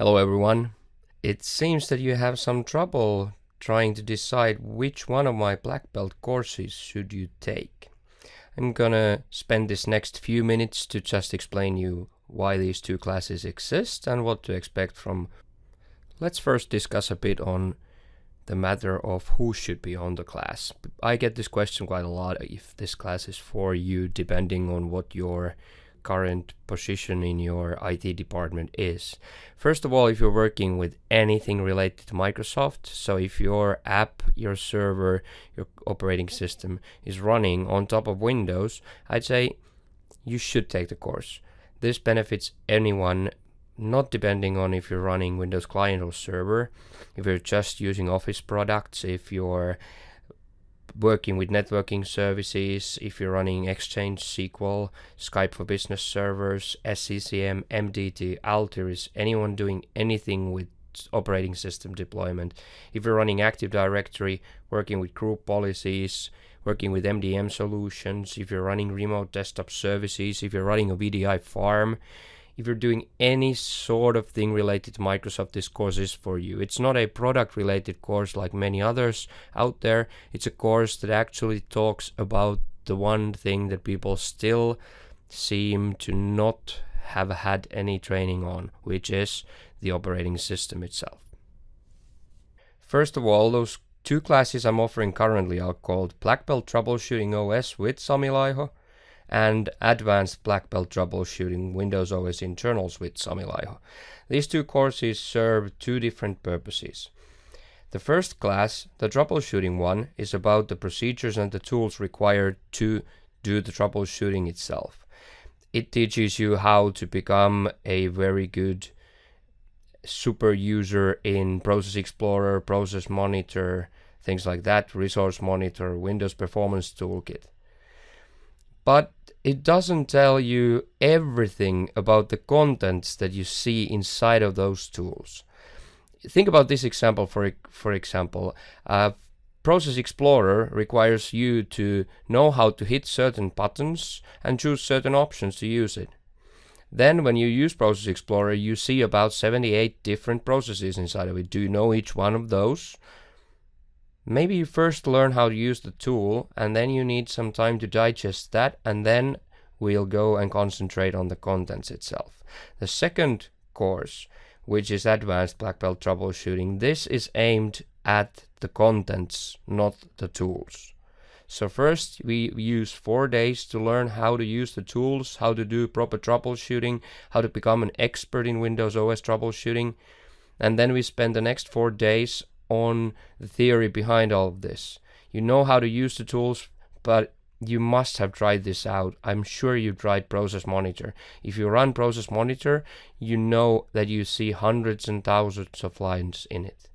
Hello everyone. It seems that you have some trouble trying to decide which one of my black belt courses should you take. I'm gonna spend this next few minutes to just explain you why these two classes exist and what to expect from. Let's first discuss a bit on the matter of who should be on the class. I get this question quite a lot, if this class is for you, depending on what your current position in your IT department is. First of all, if you're working with anything related to Microsoft, so if your app, your server, your operating system is running on top of Windows, I'd say you should take the course. This benefits anyone, not depending on if you're running Windows client or server, if you're just using Office products, if you're working with networking services, if you're running Exchange, SQL, Skype for Business servers, SCCM, MDT, Altiris, anyone doing anything with operating system deployment. If you're running Active Directory, working with group policies, working with MDM solutions, if you're running remote desktop services, if you're running a VDI farm, if you're doing any sort of thing related to Microsoft, this course is for you. It's not a product related course like many others out there. It's a course that actually talks about the one thing that people still seem to not have had any training on, which is the operating system itself. First of all, those two classes I'm offering currently are called BlackBelt Troubleshooting OS with Sami Laiho and Advanced BlackBelt Troubleshooting Windows OS Internals with Sami Laiho. These two courses serve two different purposes. The first class, the troubleshooting one, is about the procedures and the tools required to do the troubleshooting itself. It teaches you how to become a very good super user in Process Explorer, Process Monitor, things like that, Resource Monitor, Windows Performance Toolkit. But it doesn't tell you everything about the contents that you see inside of those tools. Think about this example, for example. Process Explorer requires you to know how to hit certain buttons and choose certain options to use it. Then when you use Process Explorer, you see about 78 different processes inside of it. Do you know each one of those? Maybe you first learn how to use the tool, and then you need some time to digest that, and then we'll go and concentrate on the contents itself. The second course, which is Advanced BlackBelt Troubleshooting, this is aimed at the contents, not the tools. So first we use 4 days to learn how to use the tools, how to do proper troubleshooting, how to become an expert in Windows OS troubleshooting, and then we spend the next 4 days on the theory behind all of this. You know how to use the tools, but you must have tried this out. I'm sure you tried Process Monitor. If you run Process Monitor, you know that you see hundreds and thousands of lines in it.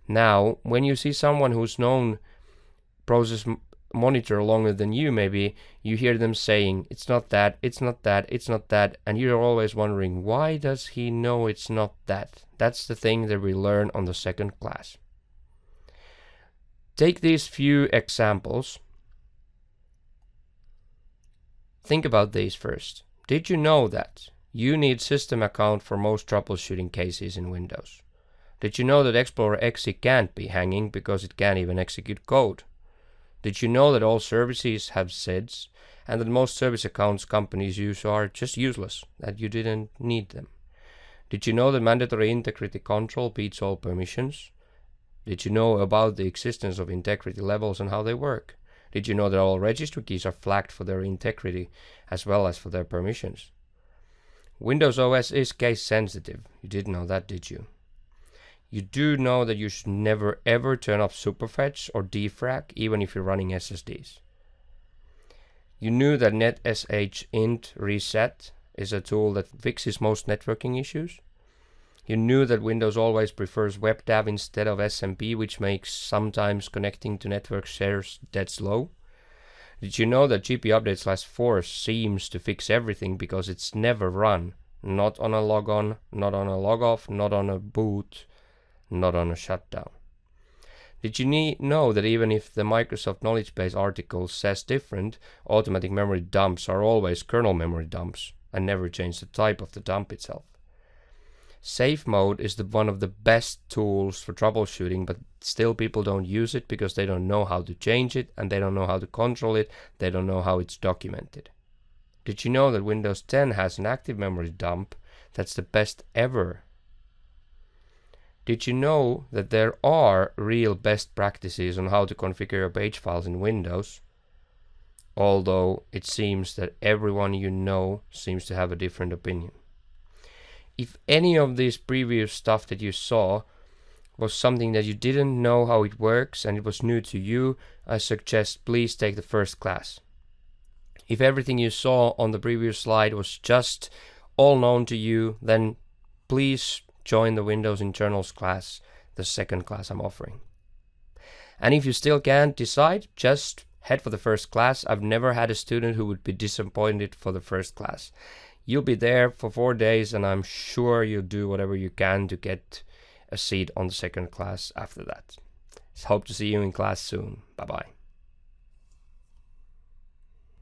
Now, when you see someone who's known Process Monitor longer than you, maybe you hear them saying, it's not that, it's not that, it's not that, and you're always wondering, why does he know it's not that? That's the thing that we learn on the second class. Take these few examples. Think about these first. Did you know that you need system account for most troubleshooting cases in Windows? Did you know that Explorer exe can't be hanging because it can't even execute code? Did you know that all services have SIDs and that most service accounts companies use are just useless, that you didn't need them? Did you know that mandatory integrity control beats all permissions? Did you know about the existence of integrity levels and how they work? Did you know that all registry keys are flagged for their integrity as well as for their permissions? Windows OS is case sensitive. You didn't know that, did you? You do know that you should never ever turn off superfetch or defrag, even if you're running SSDs. You knew that netsh int reset is a tool that fixes most networking issues. You knew that Windows always prefers WebDAV instead of SMP, which makes sometimes connecting to network shares dead slow. Did you know that GP_update/force seems to fix everything because it's never run? Not on a logon, not on a logoff, not on a boot, not on a shutdown. Did you know that even if the Microsoft Knowledge Base article says different, automatic memory dumps are always kernel memory dumps and never change the type of the dump itself? Safe mode is one of the best tools for troubleshooting, but still people don't use it because they don't know how to change it, and they don't know how to control it, they don't know how it's documented. Did you know that Windows 10 has an active memory dump that's the best ever? Did you know that there are real best practices on how to configure your page files in Windows? Although it seems that everyone you know seems to have a different opinion. If any of this previous stuff that you saw was something that you didn't know how it works and it was new to you, I suggest please take the first class. If everything you saw on the previous slide was just all known to you, then please join the Windows Internals class, the second class I'm offering. And if you still can't decide, just head for the first class. I've never had a student who would be disappointed for the first class. You'll be there for 4 days, and I'm sure you'll do whatever you can to get a seat on the second class after that. Hope to see you in class soon. Bye-bye.